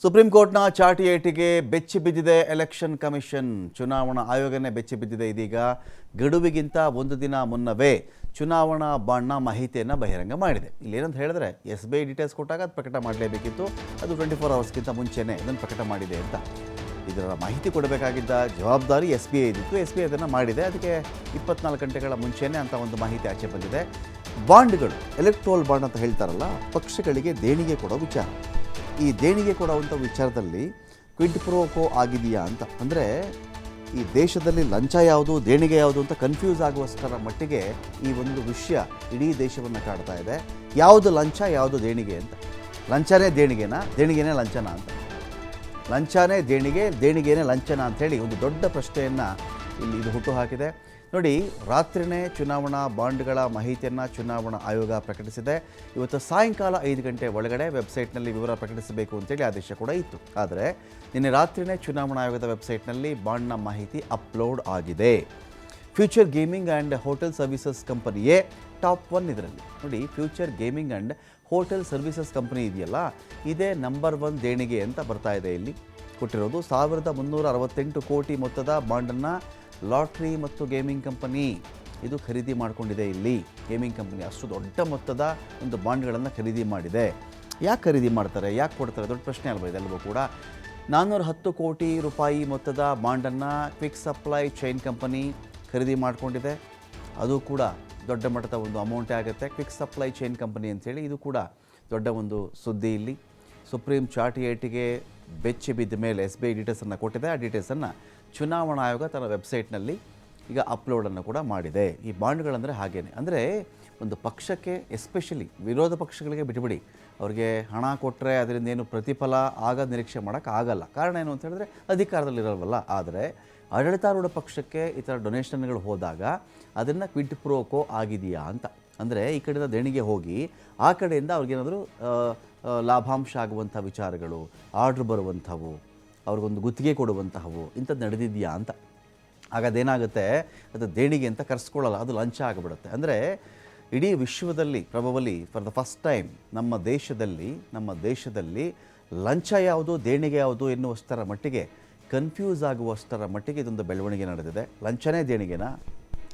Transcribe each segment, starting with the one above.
Supreme ಕೋರ್ಟ್ನ ಚಾಟಿ ಏಟಿಗೆ ಬೆಚ್ಚಿ ಬಿದ್ದಿದೆ ಎಲೆಕ್ಷನ್ ಕಮಿಷನ್. ಚುನಾವಣಾ ಆಯೋಗನೇ ಬೆಚ್ಚಿ ಬಿದ್ದಿದೆ. ಇದೀಗ ಗಡುವಿಗಿಂತ ಒಂದು ದಿನ ಮುನ್ನವೇ ಚುನಾವಣಾ ಬಾಂಡ್ನ ಮಾಹಿತಿಯನ್ನು ಬಹಿರಂಗ ಮಾಡಿದೆ. ಇಲ್ಲೇನಂತ ಹೇಳಿದ್ರೆ SBI ಡೀಟೇಲ್ಸ್ ಕೊಟ್ಟಾಗ ಅದು ಪ್ರಕಟ ಮಾಡಲೇಬೇಕಿತ್ತು. ಅದು 24 ಅವರ್ಸ್ಗಿಂತ ಮುಂಚೆನೇ ಇದನ್ನು ಪ್ರಕಟ ಮಾಡಿದೆ ಅಂತ. ಇದರ ಮಾಹಿತಿ ಕೊಡಬೇಕಾಗಿದ್ದ ಜವಾಬ್ದಾರಿ SBI ಇದ್ದಿತ್ತು. SBI ಅದನ್ನು ಮಾಡಿದೆ. ಅದಕ್ಕೆ 24 ಗಂಟೆಗಳ ಮುಂಚೆನೇ ಅಂತ ಒಂದು ಮಾಹಿತಿ ಆಚೆ ಬಂದಿದೆ. ಬಾಂಡ್ಗಳು, ಎಲೆಕ್ಟ್ರೋಲ್ ಬಾಂಡ್ ಅಂತ ಹೇಳ್ತಾರಲ್ಲ, ಪಕ್ಷಗಳಿಗೆ ದೇಣಿಗೆ ಕೊಡೋ ವಿಚಾರ. ಈ ದೇಣಿಗೆ ಕೊಡುವಂಥ ವಿಚಾರದಲ್ಲಿ ಕ್ವಿಡ್ ಪ್ರೋ ಕೋ ಆಗಿದೆಯಾ ಅಂತ, ಅಂದರೆ ಈ ದೇಶದಲ್ಲಿ ಲಂಚ ಯಾವುದು ದೇಣಿಗೆ ಯಾವುದು ಅಂತ ಕನ್ಫ್ಯೂಸ್ ಆಗುವಷ್ಟರ ಮಟ್ಟಿಗೆ ಈ ಒಂದು ವಿಷಯ ಇಡೀ ದೇಶವನ್ನು ಕಾಡ್ತಾ ಇದೆ. ಯಾವುದು ಲಂಚ ಯಾವುದು ದೇಣಿಗೆ ಅಂತ. ಲಂಚನೇ ದೇಣಿಗೆನಾ, ದೇಣಿಗೆನೇ ಲಂಚನ ಅಂತ. ಲಂಚನೇ ದೇಣಿಗೆ, ದೇಣಿಗೆನೇ ಲಂಚನ ಅಂಥೇಳಿ ಒಂದು ದೊಡ್ಡ ಪ್ರಶ್ನೆಯನ್ನು ಇಲ್ಲಿ ಇದು ಹುಟ್ಟುಹಾಕಿದೆ. ನೋಡಿ, ರಾತ್ರಿನೇ ಚುನಾವಣಾ ಬಾಂಡ್ಗಳ ಮಾಹಿತಿಯನ್ನು ಚುನಾವಣಾ ಆಯೋಗ ಪ್ರಕಟಿಸಿದೆ. ಇವತ್ತು ಸಾಯಂಕಾಲ 5 ಗಂಟೆ ಒಳಗಡೆ ವೆಬ್ಸೈಟ್ನಲ್ಲಿ ವಿವರ ಪ್ರಕಟಿಸಬೇಕು ಅಂತೇಳಿ ಆದೇಶ ಕೂಡ ಇತ್ತು. ಆದರೆ ನಿನ್ನೆ ರಾತ್ರಿನೇ ಚುನಾವಣಾ ಆಯೋಗದ ವೆಬ್ಸೈಟ್ನಲ್ಲಿ ಬಾಂಡ್ನ ಮಾಹಿತಿ ಅಪ್ಲೋಡ್ ಆಗಿದೆ. Future gaming and hotel services ಕಂಪನಿಯೇ ಟಾಪ್ 1 ಇದರಲ್ಲಿ. ನೋಡಿ, future gaming and hotel services company ಇದೆಯಲ್ಲ, ಇದೇ ನಂಬರ್ 1 ದೇಣಿಗೆ ಅಂತ ಬರ್ತಾ ಇದೆ. ಇಲ್ಲಿ ಕೊಟ್ಟಿರೋದು 1368 ಕೋಟಿ ಮೊತ್ತದ ಬಾಂಡನ್ನು ಲಾಟ್ರಿ ಮತ್ತು ಗೇಮಿಂಗ್ ಕಂಪನಿ ಇದು ಖರೀದಿ ಮಾಡಿಕೊಂಡಿದೆ. ಇಲ್ಲಿ ಗೇಮಿಂಗ್ ಕಂಪನಿ ಅಷ್ಟು ದೊಡ್ಡ ಮೊತ್ತದ ಒಂದು ಬಾಂಡ್ಗಳನ್ನು ಖರೀದಿ ಮಾಡಿದೆ. ಯಾಕೆ ಖರೀದಿ ಮಾಡ್ತಾರೆ, ಯಾಕೆ ಕೊಡ್ತಾರೆ, ದೊಡ್ಡ ಪ್ರಶ್ನೆ ಅಲ್ವಾ ಇದೆಲ್ಲವೂ ಕೂಡ. 410 ಕೋಟಿ ರೂಪಾಯಿ ಮೊತ್ತದ ಬಾಂಡನ್ನು ಕ್ವಿಕ್ ಸಪ್ಲೈ ಚೈನ್ ಕಂಪನಿ ಖರೀದಿ ಮಾಡಿಕೊಂಡಿದೆ. ಅದು ಕೂಡ ದೊಡ್ಡ ಮಟ್ಟದ ಒಂದು ಅಮೌಂಟೇ ಆಗುತ್ತೆ. ಕ್ವಿಕ್ ಸಪ್ಲೈ ಚೈನ್ ಕಂಪನಿ ಅಂಥೇಳಿ ಇದು ಕೂಡ ದೊಡ್ಡ ಒಂದು ಸುದ್ದಿ. ಇಲ್ಲಿ ಸುಪ್ರೀಂ ಚಾಟಿ ಏಟಿಗೆ ಬೆಚ್ಚಿ ಬಿದ್ದ ಮೇಲೆ SBI ಡೀಟೇಲ್ಸನ್ನು ಕೊಟ್ಟಿದೆ. ಆ ಡೀಟೇಲ್ಸನ್ನು ಚುನಾವಣಾ ಆಯೋಗ ತನ್ನ ವೆಬ್ಸೈಟ್ನಲ್ಲಿ ಈಗ ಅಪ್ಲೋಡನ್ನು ಕೂಡ ಮಾಡಿದೆ. ಈ ಬಾಂಡ್ಗಳಂದರೆ ಹಾಗೇನೆ, ಅಂದರೆ ಒಂದು ಪಕ್ಷಕ್ಕೆ, ಎಸ್ಪೆಷಲಿ ವಿರೋಧ ಪಕ್ಷಗಳಿಗೆ ಬಿಟ್ಟುಬಿಡಿ, ಅವ್ರಿಗೆ ಹಣ ಕೊಟ್ಟರೆ ಅದರಿಂದ ಏನು ಪ್ರತಿಫಲ ಆಗೋದು ನಿರೀಕ್ಷೆ ಮಾಡೋಕ್ಕಾಗಲ್ಲ. ಕಾರಣ ಏನು ಅಂತ ಹೇಳಿದ್ರೆ ಅಧಿಕಾರದಲ್ಲಿರಲ್ವಲ್ಲ. ಆದರೆ ಆಡಳಿತಾರೂಢ ಪಕ್ಷಕ್ಕೆ ಈ ಥರ ಡೊನೇಷನ್ಗಳು ಹೋದಾಗ ಅದನ್ನು ಕ್ವಿಡ್ ಪ್ರೋ ಕೋ ಆಗಿದೆಯಾ ಅಂತ, ಅಂದರೆ ಈ ಕಡೆಯಿಂದ ದೇಣಿಗೆ ಹೋಗಿ ಆ ಕಡೆಯಿಂದ ಅವ್ರಿಗೇನಾದರೂ ಲಾಭಾಂಶ ಆಗುವಂಥ ವಿಚಾರಗಳು, ಆರ್ಡ್ರ್ ಬರುವಂಥವು, ಅವ್ರಿಗೊಂದು ಗುತ್ತಿಗೆ ಕೊಡುವಂತಹವು ಇಂಥದ್ದು ನಡೆದಿದೆಯಾ ಅಂತ. ಆಗ ಅದೇನಾಗುತ್ತೆ, ಅದು ದೇಣಿಗೆ ಅಂತ ಕರೆಸ್ಕೊಳ್ಳಲ್ಲ, ಅದು ಲಂಚ ಆಗಿಬಿಡುತ್ತೆ. ಅಂದರೆ ಇಡೀ ವಿಶ್ವದಲ್ಲಿ ಪ್ರಭಾವಲಿ ಫಾರ್ ದ ಫಸ್ಟ್ ಟೈಮ್ ನಮ್ಮ ದೇಶದಲ್ಲಿ ಲಂಚ ಯಾವುದು ದೇಣಿಗೆ ಯಾವುದು ಎನ್ನುವಷ್ಟರ ಮಟ್ಟಿಗೆ ಕನ್ಫ್ಯೂಸ್ ಆಗುವಷ್ಟರ ಮಟ್ಟಿಗೆ ಇದೊಂದು ಬೆಳವಣಿಗೆ ನಡೆದಿದೆ. ಲಂಚನೇ ದೇಣಿಗೆನ,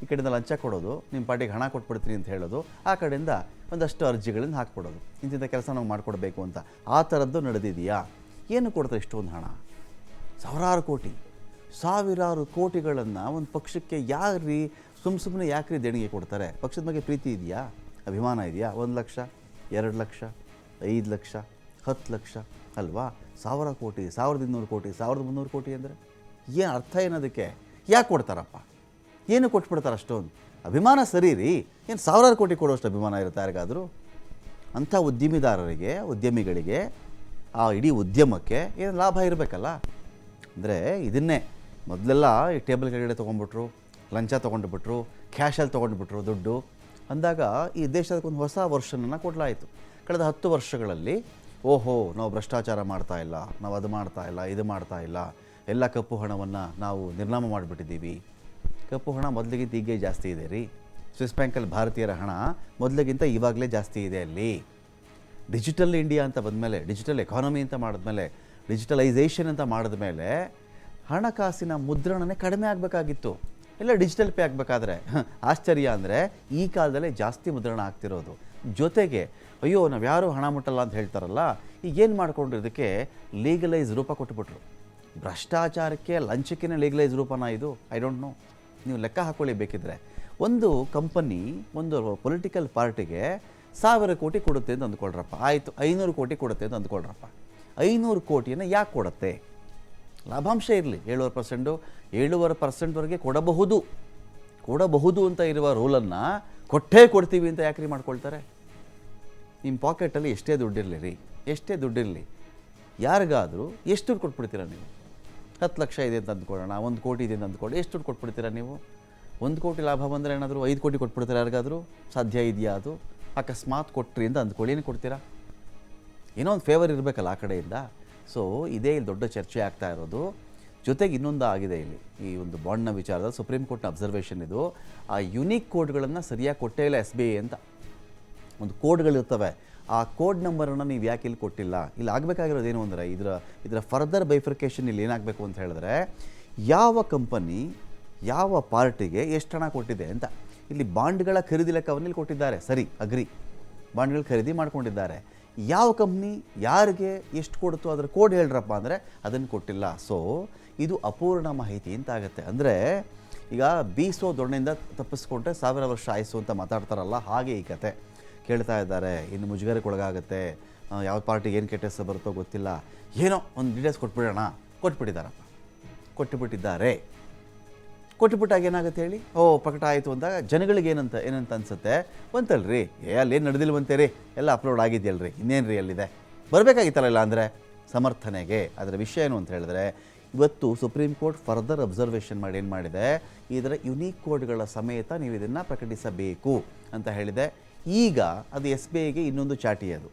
ಈ ಕಡೆಯಿಂದ ಲಂಚ ಕೊಡೋದು, ನಿಮ್ಮ ಪಾರ್ಟಿಗೆ ಹಣ ಕೊಟ್ಬಿಡ್ತೀನಿ ಅಂತ ಹೇಳೋದು, ಆ ಕಡೆಯಿಂದ ಒಂದಷ್ಟು ಅರ್ಜಿಗಳನ್ನು ಹಾಕ್ಬಿಡೋದು, ಇಂತಿಂಥ ಕೆಲಸ ನಾವು ಮಾಡಿಕೊಡ್ಬೇಕು ಅಂತ. ಆ ಥರದ್ದು ನಡೆದಿದೆಯಾ? ಏನು ಕೊಡ್ತಾರೆ ಇಷ್ಟೊಂದು ಹಣ? ಸಾವಿರಾರು ಕೋಟಿಗಳನ್ನು ಒಂದು ಪಕ್ಷಕ್ಕೆ ಯಾಕ್ರಿ ಸುಮ್ಮನೆ ಯಾಕ್ರಿ ದೇಣಿಗೆ ಕೊಡ್ತಾರೆ? ಪಕ್ಷದ ಬಗ್ಗೆ ಪ್ರೀತಿ ಇದೆಯಾ, ಅಭಿಮಾನ ಇದೆಯಾ? 1 ಲಕ್ಷ, 2 ಲಕ್ಷ, 5 ಲಕ್ಷ, 10 ಲಕ್ಷ ಅಲ್ವಾ? 1000 ಕೋಟಿ, 1200 ಕೋಟಿ, 1300 ಕೋಟಿ ಅಂದರೆ ಏನು ಅರ್ಥ? ಏನದಕ್ಕೆ ಯಾಕೆ ಕೊಡ್ತಾರಪ್ಪ? ಏನು ಕೊಟ್ಬಿಡ್ತಾರೆ ಅಷ್ಟೊಂದು? ಅಭಿಮಾನ ಸರಿ ರೀ, ಏನು 1000 ಕೋಟಿ ಕೊಡೋಷ್ಟು ಅಭಿಮಾನ ಇರುತ್ತೆ ಯಾರಿಗಾದರೂ? ಅಂಥ ಉದ್ಯಮಿಗಳಿಗೆ ಆ ಇಡೀ ಉದ್ಯಮಕ್ಕೆ ಏನು ಲಾಭ ಇರಬೇಕಲ್ಲ. ಅಂದರೆ ಇದನ್ನೇ ಮೊದಲೆಲ್ಲ ಈ ಟೇಬಲ್ ಕೆಳಗಡೆ ತೊಗೊಂಡ್ಬಿಟ್ರು, ಲಂಚ ತೊಗೊಂಡುಬಿಟ್ರು, ಕ್ಯಾಶಲ್ಲಿ ತೊಗೊಂಡುಬಿಟ್ರು ದುಡ್ಡು ಅಂದಾಗ ಈ ದೇಶದಕ್ಕೊಂದು ಹೊಸ ವರ್ಷನನ್ನು ಕೊಡಲಾಯಿತು. ಕಳೆದ 10 ವರ್ಷಗಳಲ್ಲಿ ಓಹೋ ನಾವು ಭ್ರಷ್ಟಾಚಾರ ಮಾಡ್ತಾ ಇಲ್ಲ, ನಾವು ಅದು ಮಾಡ್ತಾ ಇಲ್ಲ, ಇದು ಮಾಡ್ತಾ ಇಲ್ಲ, ಎಲ್ಲ ಕಪ್ಪು ಹಣವನ್ನು ನಾವು ನಿರ್ನಾಮ ಮಾಡಿಬಿಟ್ಟಿದ್ದೀವಿ. ಕಪ್ಪು ಹಣ ಮೊದಲಿಗಿಂತ ಈಗೇ ಜಾಸ್ತಿ ಇದೆ ರೀ. ಸ್ವಿಸ್ ಬ್ಯಾಂಕಲ್ಲಿ ಭಾರತೀಯರ ಹಣ ಮೊದಲಿಗಿಂತ ಇವಾಗಲೇ ಜಾಸ್ತಿ ಇದೆ ಅಲ್ಲಿ. ಡಿಜಿಟಲ್ ಇಂಡಿಯಾ ಅಂತ ಬಂದಮೇಲೆ, ಡಿಜಿಟಲ್ ಎಕಾನಮಿ ಅಂತ ಮಾಡಿದ್ಮೇಲೆ, ಡಿಜಿಟಲೈಸೇಷನ್ ಅಂತ ಮಾಡಿದ್ಮೇಲೆ ಹಣಕಾಸಿನ ಮುದ್ರಣನೇ ಕಡಿಮೆ ಆಗಬೇಕಾಗಿತ್ತು. ಎಲ್ಲ ಡಿಜಿಟಲ್ ಪೇ ಆಗಬೇಕಾದ್ರೆ ಆಶ್ಚರ್ಯ ಅಂದರೆ ಈ ಕಾಲದಲ್ಲೇ ಜಾಸ್ತಿ ಮುದ್ರಣ ಆಗ್ತಿರೋದು. ಜೊತೆಗೆ ಅಯ್ಯೋ ನಾವು ಯಾರೂ ಹಣ ಮುಟ್ಟಲ್ಲ ಅಂತ ಹೇಳ್ತಾರಲ್ಲ, ಈಗೇನು ಮಾಡಿಕೊಂಡ್ರು, ಇದಕ್ಕೆ ಲೀಗಲೈಸ್ ರೂಪ ಕೊಟ್ಟುಬಿಟ್ರು. ಭ್ರಷ್ಟಾಚಾರಕ್ಕೆ ಲಂಚಕ್ಕೆ ಲೀಗಲೈಸ್ ರೂಪನ ಇದು? I don't know. ನೀವು ಲೆಕ್ಕ ಹಾಕ್ಕೊಳ್ಳಿ ಬೇಕಿದ್ರೆ. ಒಂದು ಕಂಪನಿ ಒಂದು ಪೊಲಿಟಿಕಲ್ ಪಾರ್ಟಿಗೆ 1000 ಕೋಟಿ ಕೊಡುತ್ತೆ ಅಂತ ಅಂದ್ಕೊಳ್ರಪ್ಪ, ಆಯಿತು 500 ಕೋಟಿ ಕೊಡುತ್ತೆ ಅಂತ ಅಂದ್ಕೊಳ್ರಪ್ಪ. 500 ಕೋಟಿಯನ್ನು ಯಾಕೆ ಕೊಡುತ್ತೆ? ಲಾಭಾಂಶ ಇರಲಿ 7.5%ವರೆಗೆ ಕೊಡಬಹುದು ಅಂತ ಇರುವ ರೂಲನ್ನು ಕೊಡ್ತೀವಿ ಅಂತ ಯಾಕ್ರಿ ಮಾಡ್ಕೊಳ್ತಾರೆ? ನಿಮ್ಮ ಪಾಕೆಟಲ್ಲಿ ಎಷ್ಟೇ ದುಡ್ಡಿರಲಿ ಯಾರಿಗಾದರೂ ಎಷ್ಟು ದುಡ್ಡು ಕೊಟ್ಬಿಡ್ತೀರಾ ನೀವು? 10 ಲಕ್ಷ ಇದೆ ಅಂತ ಅಂದ್ಕೊಳ್ಳೋಣ, 1 ಕೋಟಿ ಇದೆ ಅಂತ ಅಂದ್ಕೊಳ್ಳಿ, ಎಷ್ಟು ದುಡ್ಡು ಕೊಟ್ಬಿಡ್ತೀರಾ ನೀವು? 1 ಕೋಟಿ ಲಾಭ ಬಂದರೆ ಏನಾದರೂ 5 ಕೋಟಿ ಕೊಟ್ಬಿಡ್ತೀರಾ ಯಾರಿಗಾದರೂ? ಸಾಧ್ಯ ಇದೆಯಾ ಅದು? ಅಕಸ್ಮಾತ್ ಕೊಟ್ರಿ ಅಂತ ಅಂದ್ಕೊಳ್ಳಿ, ಏನು ಕೊಡ್ತೀರಾ? ಏನೋ ಒಂದು ಫೇವರ್ ಇರಬೇಕಲ್ಲ ಆ ಕಡೆಯಿಂದ. ಸೊ ಇದೇ ಇಲ್ಲಿ ದೊಡ್ಡ ಚರ್ಚೆ ಆಗ್ತಾ ಇರೋದು. ಜೊತೆಗೆ ಇನ್ನೊಂದು ಆಗಿದೆ ಇಲ್ಲಿ ಈ ಒಂದು ಬಾಂಡ್ನ ವಿಚಾರದಲ್ಲಿ ಸುಪ್ರೀಂ ಕೋರ್ಟ್ನ ಅಬ್ಸರ್ವೇಷನ್ ಇದು. ಆ ಯುನೀಕ್ ಕೋಡ್ಗಳನ್ನು ಸರಿಯಾಗಿ ಕೊಟ್ಟೇ ಇಲ್ಲ SBI ಅಂತ. ಒಂದು ಕೋಡ್ಗಳಿರ್ತವೆ, ಆ ಕೋಡ್ ನಂಬರನ್ನು ನೀವು ಯಾಕೆ ಇಲ್ಲಿ ಕೊಟ್ಟಿಲ್ಲ? ಇಲ್ಲಿ ಆಗಬೇಕಾಗಿರೋದು ಏನು ಅಂದರೆ ಇದರ ಫರ್ದರ್ ಬೈಫರ್ಕೇಷನ್ ಇಲ್ಲಿ ಏನಾಗಬೇಕು ಅಂತ ಹೇಳಿದ್ರೆ, ಯಾವ ಕಂಪನಿ ಯಾವ ಪಾರ್ಟಿಗೆ ಎಷ್ಟು ಹಣ ಕೊಟ್ಟಿದೆ ಅಂತ. ಇಲ್ಲಿ ಬಾಂಡ್ಗಳ ಖರೀದಿ ಲೆಕ್ಕವನ್ನು ಇಲ್ಲಿ ಕೊಟ್ಟಿದ್ದಾರೆ, ಸರಿ, ಅಗ್ರಿ, ಬಾಂಡ್ಗಳು ಖರೀದಿ ಮಾಡ್ಕೊಂಡಿದ್ದಾರೆ. ಯಾವ ಕಂಪ್ನಿ ಯಾರಿಗೆ ಎಷ್ಟು ಕೊಡ್ತು ಅದರ ಕೋಡ್ ಹೇಳ್ರಪ್ಪ ಅಂದರೆ ಅದನ್ನು ಕೊಟ್ಟಿಲ್ಲ. ಸೊ ಇದು ಅಪೂರ್ಣ ಮಾಹಿತಿ ಅಂತ ಆಗುತ್ತೆ. ಅಂದರೆ ಈಗ ಬೀಸೋ ದೊಣ್ಣೆಯಿಂದ ತಪ್ಪಿಸ್ಕೊಂಡ್ರೆ 1000 ವರ್ಷ ಆಯಿಸು ಅಂತ ಮಾತಾಡ್ತಾರಲ್ಲ, ಹಾಗೆ ಈ ಕತೆ. ಕೇಳ್ತಾ ಇದ್ದಾರೆ, ಇನ್ನು ಮುಜುಗರಕ್ಕೊಳಗಾಗುತ್ತೆ, ಯಾವ ಪಾರ್ಟಿಗೆ ಏನು ಕೆಟ್ಟ ಹೆಸರು ಬರುತ್ತೋ ಗೊತ್ತಿಲ್ಲ, ಏನೋ ಒಂದು ಡೀಟೇಲ್ಸ್ ಕೊಟ್ಬಿಡೋಣ. ಕೊಟ್ಬಿಟ್ಟಿದ್ದಾರಪ್ಪ, ಕೊಟ್ಟುಬಿಟ್ಟಾಗ ಏನಾಗುತ್ತೆ ಹೇಳಿ? ಪ್ರಕಟ ಆಯಿತು ಅಂದಾಗ ಜನಗಳಿಗೆ ಏನಂತ ಅನಿಸುತ್ತೆ? ಬಂತಲ್ರಿ, ಅಲ್ಲೇನು ನಡೆದಿಲ್ವಂತೇರಿ, ಎಲ್ಲ ಅಪ್ಲೋಡ್ ಆಗಿದೆಯಲ್ರಿ, ಇನ್ನೇನು ರೀ ಅಲ್ಲಿದೆ, ಬರಬೇಕಾಗಿತ್ತಲ್ಲ ಅಂದರೆ ಸಮರ್ಥನೆಗೆ. ಅದರ ವಿಷಯ ಏನು ಅಂತ ಹೇಳಿದ್ರೆ, ಇವತ್ತು ಸುಪ್ರೀಂ ಕೋರ್ಟ್ ಫರ್ದರ್ ಅಬ್ಸರ್ವೇಷನ್ ಮಾಡಿ ಏನು ಮಾಡಿದೆ, ಇದರ ಯುನೀಕ್ ಕೋಡ್ಗಳ ಸಮೇತ ನೀವು ಇದನ್ನು ಪ್ರಕಟಿಸಬೇಕು ಅಂತ ಹೇಳಿದೆ. ಈಗ ಅದು SBIಗೆ ಇನ್ನೊಂದು ಚಾಟಿ. ಅದು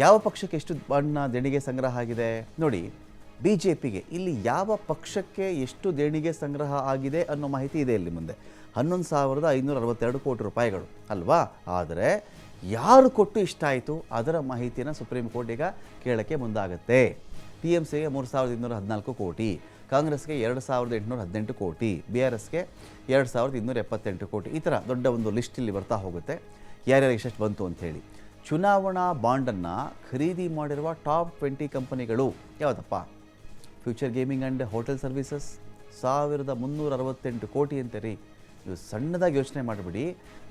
ಯಾವ ಪಕ್ಷಕ್ಕೆ ಎಷ್ಟು ಬಾಂಡ್ನ ದೇಣಿಗೆ ಸಂಗ್ರಹ ಆಗಿದೆ ನೋಡಿ. BJPಗೆ ಇಲ್ಲಿ ಯಾವ ಪಕ್ಷಕ್ಕೆ ಎಷ್ಟು ದೇಣಿಗೆ ಸಂಗ್ರಹ ಆಗಿದೆ ಅನ್ನೋ ಮಾಹಿತಿ ಇದೆ ಇಲ್ಲಿ ಮುಂದೆ. 11,562 ಕೋಟಿ ರೂಪಾಯಿಗಳು ಅಲ್ವಾ? ಆದರೆ ಯಾರು ಕೊಟ್ಟು ಇಷ್ಟ ಆಯಿತು ಅದರ ಮಾಹಿತಿಯನ್ನು ಸುಪ್ರೀಂ ಕೋರ್ಟ್ ಈಗ ಕೇಳೋಕ್ಕೆ ಮುಂದಾಗುತ್ತೆ. TMCಗೆ 3,214 ಕೋಟಿ, ಕಾಂಗ್ರೆಸ್ಗೆ 2,818 ಕೋಟಿ, BRSಗೆ 2,278 ಕೋಟಿ. ಈ ಥರ ದೊಡ್ಡ ಒಂದು ಲಿಸ್ಟ್ ಇಲ್ಲಿ ಬರ್ತಾ ಹೋಗುತ್ತೆ, ಯಾರ್ಯಾರಿಗೆ ಎಷ್ಟು ಬಂತು ಅಂಥೇಳಿ. ಚುನಾವಣಾ ಬಾಂಡನ್ನು ಖರೀದಿ ಮಾಡಿರುವ ಟಾಪ್ 20 ಕಂಪನಿಗಳು ಯಾವುದಪ್ಪ? Future gaming and hotel services 1,368 ಕೋಟಿ ಅಂತೀರಿ. ನೀವು ಸಣ್ಣದಾಗಿ ಯೋಚನೆ ಮಾಡಿಬಿಡಿ,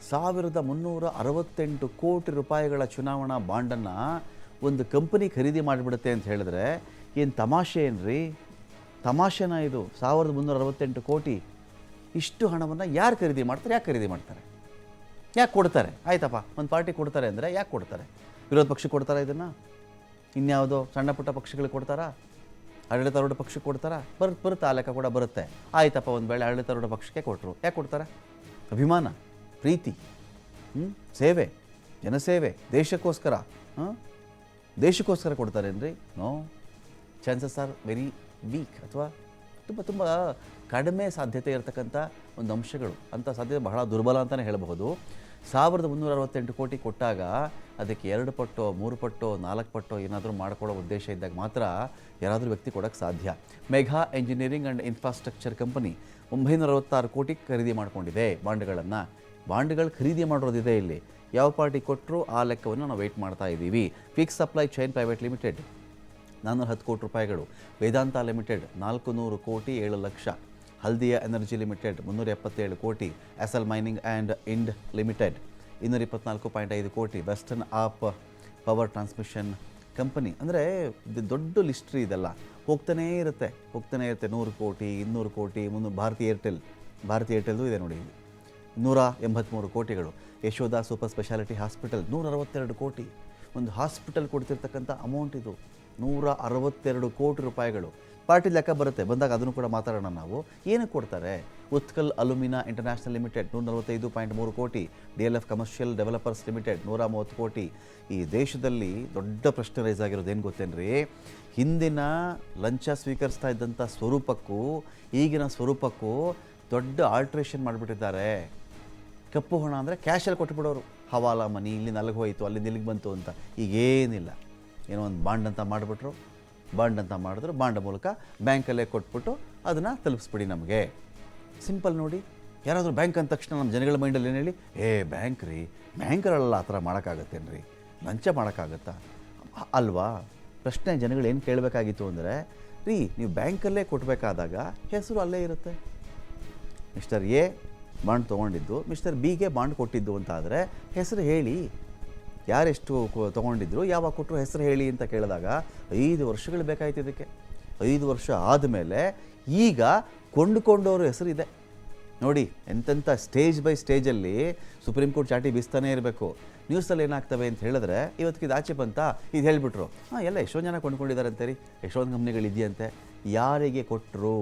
1,368 ಕೋಟಿ ರೂಪಾಯಿಗಳ ಚುನಾವಣಾ ಬಾಂಡನ್ನು ಒಂದು ಕಂಪನಿ ಖರೀದಿ ಮಾಡಿಬಿಡುತ್ತೆ ಅಂತ ಹೇಳಿದ್ರೆ ಏನು ತಮಾಷೆ ಏನ್ರಿ? ತಮಾಷೆನಾ ಇದು? 1,368 ಕೋಟಿ, ಇಷ್ಟು ಹಣವನ್ನು ಯಾರು ಖರೀದಿ ಮಾಡ್ತಾರೆ? ಯಾಕೆ ಖರೀದಿ ಮಾಡ್ತಾರೆ? ಯಾಕೆ ಕೊಡ್ತಾರೆ? ಆಯ್ತಪ್ಪ, ಒಂದು ಪಾರ್ಟಿ ಕೊಡ್ತಾರೆ ಅಂದರೆ ಯಾಕೆ ಕೊಡ್ತಾರೆ? ವಿರೋಧ ಪಕ್ಷಕ್ಕೆ ಕೊಡ್ತಾರಾ ಇದನ್ನು? ಇನ್ಯಾವುದೋ ಸಣ್ಣ ಪುಟ್ಟ ಪಕ್ಷಗಳಿಗೆ ಕೊಡ್ತಾರಾ? ಆಡಳಿತಾರೂಢ ಪಕ್ಷಕ್ಕೆ ಕೊಡ್ತಾರಾ? ಬರುತ್ತೆ, ಆ ಲೆಕ್ಕ ಕೂಡ ಬರುತ್ತೆ. ಆಯ್ತಪ್ಪ, ಒಂದು ವೇಳೆ ಆಡಳಿತಾರೂಢ ಪಕ್ಷಕ್ಕೆ ಕೊಟ್ಟರು, ಯಾಕೆ ಕೊಡ್ತಾರೆ? ಅಭಿಮಾನ, ಪ್ರೀತಿ, ಸೇವೆ, ಜನಸೇವೆ, ದೇಶಕ್ಕೋಸ್ಕರ ಕೊಡ್ತಾರೇನ್ರಿ? No, chances are very weak, ಅಥವಾ ತುಂಬ ಕಡಿಮೆ ಸಾಧ್ಯತೆ ಇರತಕ್ಕಂಥ ಒಂದು ಅಂಶಗಳು. ಅಂಥ ಸಾಧ್ಯತೆ ಬಹಳ ದುರ್ಬಲ ಅಂತಲೇ ಹೇಳಬಹುದು. 1,368 ಕೋಟಿ ಕೊಟ್ಟಾಗ ಅದಕ್ಕೆ 2 ಪಟ್ಟೋ 3 ಪಟ್ಟೋ 4 ಪಟ್ಟೋ ಏನಾದರೂ ಮಾಡ್ಕೊಳ್ಳೋ ಉದ್ದೇಶ ಇದ್ದಾಗ ಮಾತ್ರ ಯಾರಾದರೂ ವ್ಯಕ್ತಿ ಕೊಡೋಕ್ಕೆ ಸಾಧ್ಯ. Megha engineering and infrastructure company 966 ಕೋಟಿ ಖರೀದಿ ಮಾಡ್ಕೊಂಡಿದೆ ಬಾಂಡ್ಗಳನ್ನು. ಬಾಂಡ್ಗಳು ಖರೀದಿ ಮಾಡೋದಿದೆ ಇಲ್ಲಿ. ಯಾವ ಪಾರ್ಟಿ ಕೊಟ್ಟರು ಆ ಲೆಕ್ಕವನ್ನು ನಾವು ವೆಯ್ಟ್ ಮಾಡ್ತಾ ಇದ್ದೀವಿ. Fix supply chain private limited 410 ಕೋಟಿ ರೂಪಾಯಿಗಳು, ವೇದಾಂತ ಲಿಮಿಟೆಡ್ 400 ಕೋಟಿ 7 ಲಕ್ಷ, ಹಲ್ದಿಯಾ ಎನರ್ಜಿ ಲಿಮಿಟೆಡ್ 377 ಕೋಟಿ, Essel mining and ind limited 224.5 ಕೋಟಿ, western up power transmission company. ಅಂದರೆ ಇದು ದೊಡ್ಡ ಲಿಸ್ಟ್ರಿ, ಇದೆಲ್ಲ ಹೋಗ್ತಾನೇ ಇರುತ್ತೆ 100 ಕೋಟಿ 200 ಕೋಟಿ. ಭಾರತಿ ಏರ್ಟೆಲ್ದು ಇದೆ ನೋಡಿ, 183 ಕೋಟಿಗಳು. ಯಶೋಧ ಸೂಪರ್ ಸ್ಪೆಷಾಲಿಟಿ ಹಾಸ್ಪಿಟಲ್ 162 ಕೋಟಿ. ಒಂದು ಹಾಸ್ಪಿಟಲ್ ಕೊಡ್ತಿರ್ತಕ್ಕಂಥ ಅಮೌಂಟ್ ಇದು, 162 ಕೋಟಿ ರೂಪಾಯಿಗಳು. ಪಾರ್ಟಿ ಲೆಕ್ಕ ಬರುತ್ತೆ, ಬಂದಾಗ ಅದನ್ನು ಕೂಡ ಮಾತಾಡೋಣ ನಾವು. ಏನಕ್ಕೆ ಕೊಡ್ತಾರೆ? ಉತ್ಕಲ್ ಅಲ್ಯೂಮಿನಾ ಇಂಟರ್ನ್ಯಾಷನಲ್ ಲಿಮಿಟೆಡ್ 145.3 ಕೋಟಿ, DLF ಕಮರ್ಷಿಯಲ್ ಡೆವಲಪರ್ಸ್ ಲಿಮಿಟೆಡ್ 130 ಕೋಟಿ. ಈ ದೇಶದಲ್ಲಿ ದೊಡ್ಡ ಪ್ರಶ್ನೆ ರೈಸ್ ಆಗಿರೋದು ಏನು ಗೊತ್ತೇನ್ರಿ? ಹಿಂದಿನ ಲಂಚ ಸ್ವೀಕರಿಸ್ತಾ ಇದ್ದಂಥ ಸ್ವರೂಪಕ್ಕೂ ಈಗಿನ ಸ್ವರೂಪಕ್ಕೂ ದೊಡ್ಡ ಆಲ್ಟ್ರೇಷನ್ ಮಾಡಿಬಿಟ್ಟಿದ್ದಾರೆ. ಕಪ್ಪು ಹಣ ಅಂದರೆ ಕ್ಯಾಶಲ್ಲಿ ಕೊಟ್ಟುಬಿಡೋರು, ಹವಾಲಾ ಮನಿ, ಇಲ್ಲಿಂದ ಅಲ್ಲಿಗೆ ಹೋಯಿತು, ಅಲ್ಲಿಂದ ಇಲ್ಲಿಗೆ ಬಂತು ಅಂತ. ಈಗೇನಿಲ್ಲ, ಏನೋ ಒಂದು ಬಾಂಡ್ ಅಂತ ಮಾಡಿಬಿಟ್ರು, ಬಾಂಡ್ ಮೂಲಕ ಬ್ಯಾಂಕಲ್ಲೇ ಕೊಟ್ಬಿಟ್ಟು ಅದನ್ನು ತಲುಪಿಸ್ಬಿಡಿ ನಮಗೆ. ಸಿಂಪಲ್ ನೋಡಿ. ಯಾರಾದರೂ ಬ್ಯಾಂಕ್ ಅಂದ ತಕ್ಷಣ ನಮ್ಮ ಜನಗಳ ಮೈಂಡಲ್ಲಿ ಏನು ಹೇಳಿ, ಬ್ಯಾಂಕ್ ರೀ, ಬ್ಯಾಂಕರಲ್ಲ ಆ ಥರ ಮಾಡೋಕ್ಕಾಗತ್ತೇನ್ರಿ? ಲಂಚ ಮಾಡೋಕ್ಕಾಗತ್ತಾ? ಅಲ್ವಾ? ಪ್ರಶ್ನೆ ಜನಗಳು ಏನು ಕೇಳಬೇಕಾಗಿತ್ತು ಅಂದರೆ, ರೀ ನೀವು ಬ್ಯಾಂಕಲ್ಲೇ ಕೊಟ್ಟಬೇಕಾದಾಗ ಹೆಸರು ಅಲ್ಲೇ ಇರುತ್ತೆ. ಮಿಸ್ಟರ್ ಎ ಬಾಂಡ್ ತೊಗೊಂಡಿದ್ದು, ಮಿಸ್ಟರ್ ಬಿಗೆ ಬಾಂಡ್ ಕೊಟ್ಟಿದ್ದು ಅಂತ ಆದರೆ ಹೆಸರು ಹೇಳಿ, ಯಾರೆಷ್ಟು ತೊಗೊಂಡಿದ್ರು, ಯಾವಾಗ ಕೊಟ್ಟರು ಹೆಸರು ಹೇಳಿ ಅಂತ ಕೇಳಿದಾಗ 5 ವರ್ಷಗಳು ಬೇಕಾಯ್ತು ಇದಕ್ಕೆ. 5 ವರ್ಷ ಆದಮೇಲೆ ಈಗ ಕೊಂಡುಕೊಂಡವರು ಹೆಸರಿದೆ ನೋಡಿ. ಎಂತೆಂಥ ಸ್ಟೇಜ್ ಬೈ ಸ್ಟೇಜಲ್ಲಿ ಸುಪ್ರೀಂ ಕೋರ್ಟ್ ಚಾಟಿ ಬೀಸ್ತಾನೇ ಇರಬೇಕು. ನ್ಯೂಸಲ್ಲಿ ಏನಾಗ್ತವೆ ಅಂತ ಹೇಳಿದ್ರೆ, ಇವತ್ತಿಗೆ ಇದು ಆಚೆ ಬಂತ, ಇದು ಹೇಳಿಬಿಟ್ರು, ಎಲ್ಲ ಎಷ್ಟೊಂದು ಜನ ಕೊಂಡ್ಕೊಂಡಿದ್ದಾರೆ ಅಂತೀರಿ, ಎಷ್ಟೊಂದು ಕಂಪ್ನಿಗಳಿದೆಯಂತೆ. ಯಾರಿಗೆ ಕೊಟ್ಟರು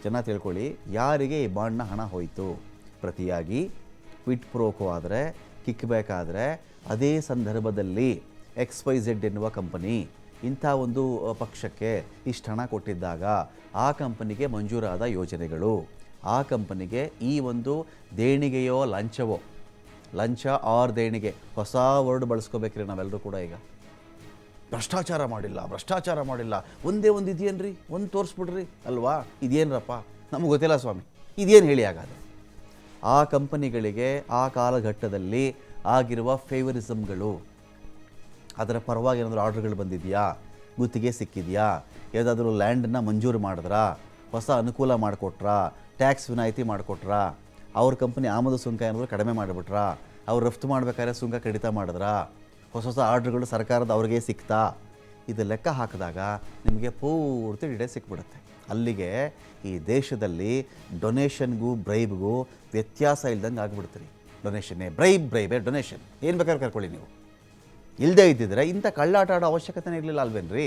ಜನ ತಿಳ್ಕೊಳ್ಳಿ, ಯಾರಿಗೆ ಈ ಬಾಂಡ್ನ ಹಣ ಹೋಯಿತು? ಪ್ರತಿಯಾಗಿ ಕ್ವಿಟ್ ಪ್ರೋಕೋ ಆದರೆ, ಕಿಕ್ ಬ್ಯಾಕ್ ಆದರೆ, ಅದೇ ಸಂದರ್ಭದಲ್ಲಿ XYZ ಎನ್ನುವ ಕಂಪನಿ ಇಂಥ ಒಂದು ಪಕ್ಷಕ್ಕೆ ಇಷ್ಟು ಹಣ ಕೊಟ್ಟಿದ್ದಾಗ ಆ ಕಂಪನಿಗೆ ಮಂಜೂರಾದ ಯೋಜನೆಗಳು, ಆ ಕಂಪನಿಗೆ ಈ ಒಂದು ದೇಣಿಗೆಯೋ ಲಂಚ ಆರ್ ದೇಣಿಗೆ, ಹೊಸ ವರ್ಡ್ ಬಳಸ್ಕೋಬೇಕ್ರಿ ನಾವೆಲ್ಲರೂ ಕೂಡ ಈಗ. ಭ್ರಷ್ಟಾಚಾರ ಮಾಡಿಲ್ಲ ಒಂದೇ ಒಂದು ಇದೆಯೇನ್ರಿ, ಒಂದು ತೋರಿಸ್ಬಿಡ್ರಿ ಅಲ್ವಾ, ಇದೇನರಪ್ಪ ನಮಗೆ ಗೊತ್ತಿಲ್ಲ ಸ್ವಾಮಿ, ಇದೇನು ಹೇಳಿ ಆಗಾದ್ರೆ. ಆ ಕಂಪನಿಗಳಿಗೆ ಆ ಕಾಲಘಟ್ಟದಲ್ಲಿ ಆಗಿರುವ ಫೇವರಿಸಮ್ಗಳು, ಅದರ ಪರವಾಗಿ ಏನಾದರೂ ಆರ್ಡ್ರ್ಗಳು ಬಂದಿದೆಯಾ, ಗುತ್ತಿಗೆ ಸಿಕ್ಕಿದೆಯಾ, ಯಾವುದಾದ್ರೂ ಲ್ಯಾಂಡನ್ನು ಮಂಜೂರು ಮಾಡಿದ್ರಾ, ಹೊಸ ಅನುಕೂಲ ಮಾಡಿಕೊಟ್ರಾ, ಟ್ಯಾಕ್ಸ್ ವಿನಾಯಿತಿ ಮಾಡಿಕೊಟ್ರಾ, ಅವ್ರ ಕಂಪನಿ ಆಮದು ಸುಂಕ ಏನಾದರೂ ಕಡಿಮೆ ಮಾಡಿಬಿಟ್ರಾ, ಅವ್ರು ರಫ್ತು ಮಾಡಬೇಕಾದ್ರೆ ಸುಂಕ ಕಡಿತ ಮಾಡಿದ್ರಾ, ಹೊಸ ಆರ್ಡ್ರ್ಗಳು ಸರ್ಕಾರದ ಅವ್ರಿಗೆ ಸಿಕ್ತಾ, ಇದು ಲೆಕ್ಕ ಹಾಕಿದಾಗ ನಿಮಗೆ ಪೂರ್ತಿ ಡಿಟೇಲ್ ಸಿಕ್ಬಿಡುತ್ತೆ. ಅಲ್ಲಿಗೆ ಈ ದೇಶದಲ್ಲಿ ಡೊನೇಷನ್ಗೂ ಬ್ರೈಬ್ಗೂ ವ್ಯತ್ಯಾಸ ಇಲ್ದಂಗೆ ಆಗಿಬಿಡ್ತೀರಿ. ಡೊನೇಷನ್ನೇ ಬ್ರೈಬೇ ಡೊನೇಷನ್, ಏನು ಬೇಕಾದ್ರೂ ಕರ್ಕೊಳ್ಳಿ ನೀವು. ಇಲ್ಲದೇ ಇದ್ದಿದ್ರೆ ಇಂಥ ಕಳ್ಳಾಟ ಆಡೋ ಅವಶ್ಯಕತೆನೇ ಇರಲಿಲ್ಲ ಅಲ್ವೇನ್ರಿ.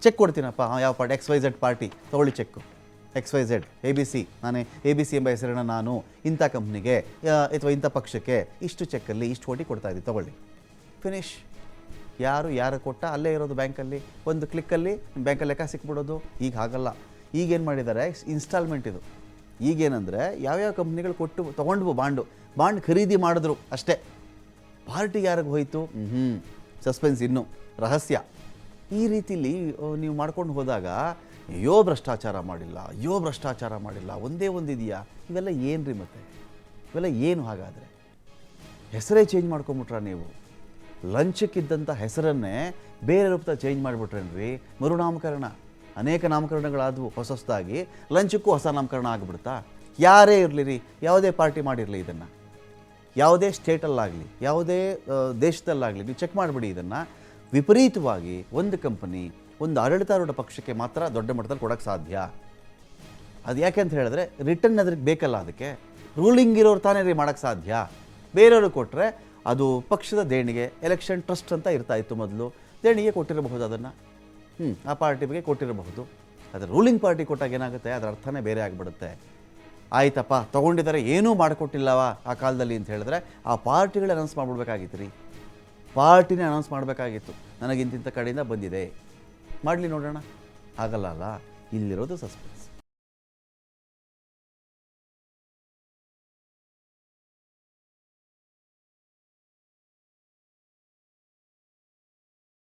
ಚೆಕ್ ಕೊಡ್ತೀನಪ್ಪ, ಯಾವ ಪಾರ್ಟಿ, XYZ ಪಾರ್ಟಿ ತೊಗೊಳ್ಳಿ ಚೆಕ್ಕು, XYZ ABC, ನಾನೇ ABC ಎಂಬ ಹೆಸರನ್ನು ನಾನು ಇಂಥ ಕಂಪ್ನಿಗೆ ಅಥವಾ ಇಂಥ ಪಕ್ಷಕ್ಕೆ ಇಷ್ಟು ಚೆಕ್ಕಲ್ಲಿ ಇಷ್ಟು ಕೋಟಿ ಕೊಡ್ತಾ ಇದ್ದೀವಿ, ತೊಗೊಳ್ಳಿ, ಫಿನಿಶ್. ಯಾರು ಕೊಟ್ಟ ಅಲ್ಲೇ ಇರೋದು ಬ್ಯಾಂಕಲ್ಲಿ, ಒಂದು ಕ್ಲಿಕ್ಕಲ್ಲಿ ಬ್ಯಾಂಕಲ್ಲಿ ಲೆಕ್ಕ ಸಿಕ್ಬಿಡೋದು. ಈಗ ಹಾಗಲ್ಲ. ಈಗೇನು ಮಾಡಿದ್ದಾರೆ, ಇನ್ಸ್ಟಾಲ್ಮೆಂಟ್ ಇದು. ಈಗೇನೆಂದರೆ ಯಾವ್ಯಾವ ಕಂಪ್ನಿಗಳು ತೊಗೊಂಡ್ವು ಬಾಂಡ್ ಖರೀದಿ ಮಾಡಿದ್ರು ಅಷ್ಟೇ. ಪಾರ್ಟಿ ಯಾರಿಗೆ ಹೋಯಿತು, ಸಸ್ಪೆನ್ಸ್, ಇನ್ನೂ ರಹಸ್ಯ. ಈ ರೀತಿಲಿ ನೀವು ಮಾಡ್ಕೊಂಡು ಹೋದಾಗ ಅಯ್ಯೋ ಭ್ರಷ್ಟಾಚಾರ ಮಾಡಿಲ್ಲ ಒಂದೇ ಒಂದು ಇದೆಯಾ, ಇವೆಲ್ಲ ಏನು ರೀ, ಮತ್ತೆ ಇವೆಲ್ಲ ಏನು? ಹಾಗಾದರೆ ಹೆಸರೇ ಚೇಂಜ್ ಮಾಡ್ಕೊಂಬಿಟ್ರ ನೀವು. ಲಂಚಕ್ಕಿದ್ದಂಥ ಹೆಸರನ್ನೇ ಬೇರೆ ರೂಪದಲ್ಲಿ ಚೇಂಜ್ ಮಾಡಿಬಿಟ್ರೇನ್ರಿ. ಮರುನಾಮಕರಣ, ಅನೇಕ ನಾಮಕರಣಗಳಾದವು ಹೊಸದಾಗಿ, ಲಂಚಕ್ಕೂ ಹೊಸ ನಾಮಕರಣ ಆಗಿಬಿಡ್ತಾ. ಯಾರೇ ಇರಲಿ ರೀ, ಯಾವುದೇ ಪಾರ್ಟಿ ಮಾಡಿರಲಿ, ಇದನ್ನು ಯಾವುದೇ ಸ್ಟೇಟಲ್ಲಾಗಲಿ ಯಾವುದೇ ದೇಶದಲ್ಲಾಗಲಿ ನೀವು ಚೆಕ್ ಮಾಡಿಬಿಡಿ. ಇದನ್ನು ವಿಪರೀತವಾಗಿ ಒಂದು ಕಂಪನಿ ಒಂದು ಆಡಳಿತಾರೂಢ ಪಕ್ಷಕ್ಕೆ ಮಾತ್ರ ದೊಡ್ಡ ಮಟ್ಟದಲ್ಲಿ ಕೊಡೋಕ್ಕೆ ಸಾಧ್ಯ. ಅದು ಯಾಕೆ ಅಂತ ಹೇಳಿದ್ರೆ ರಿಟರ್ನ್ ಅದ್ರಿಗೆ ಬೇಕಲ್ಲ, ಅದಕ್ಕೆ ರೂಲಿಂಗ್ ಇರೋರು ತಾನೇ ರೀ ಮಾಡೋಕ್ಕೆ ಸಾಧ್ಯ. ಬೇರೆಯವರು ಕೊಟ್ಟರೆ ಅದು ಪಕ್ಷದ ದೇಣಿಗೆ, ಎಲೆಕ್ಷನ್ ಟ್ರಸ್ಟ್ ಅಂತ ಇರ್ತಾಯಿತ್ತು ಮೊದಲು, ದೇಣಿಗೆ ಕೊಟ್ಟಿರಬಹುದು, ಅದನ್ನು ಆ ಪಾರ್ಟಿ ಬಗ್ಗೆ ಕೊಟ್ಟಿರಬಹುದು. ಆದರೆ ರೂಲಿಂಗ್ ಪಾರ್ಟಿ ಕೊಟ್ಟಾಗ ಏನಾಗುತ್ತೆ, ಅದರ ಅರ್ಥನೇ ಬೇರೆ ಆಗಿಬಿಡುತ್ತೆ. ಆಯ್ತಪ್ಪ ತೊಗೊಂಡಿದ್ದಾರೆ, ಏನೂ ಮಾಡಿಕೊಟ್ಟಿಲ್ಲವ ಆ ಕಾಲದಲ್ಲಿ ಅಂತ ಹೇಳಿದ್ರೆ ಆ ಪಾರ್ಟಿಗಳೇ ಅನೌನ್ಸ್ ಮಾಡಿಬಿಡ್ಬೇಕಾಗಿತ್ತು ರೀ. ಪಾರ್ಟಿನೇ ಅನೌನ್ಸ್ ಮಾಡಬೇಕಾಗಿತ್ತು, ನನಗಿಂತಿಂಥ ಕಡೆಯಿಂದ ಬಂದಿದೆ, ಮಾಡಲಿ ನೋಡೋಣ. ಆಗಲ್ಲ ಅಲ್ಲ, ಇಲ್ಲಿರೋದು ಸಸ್ಪೆನ್ಸ್.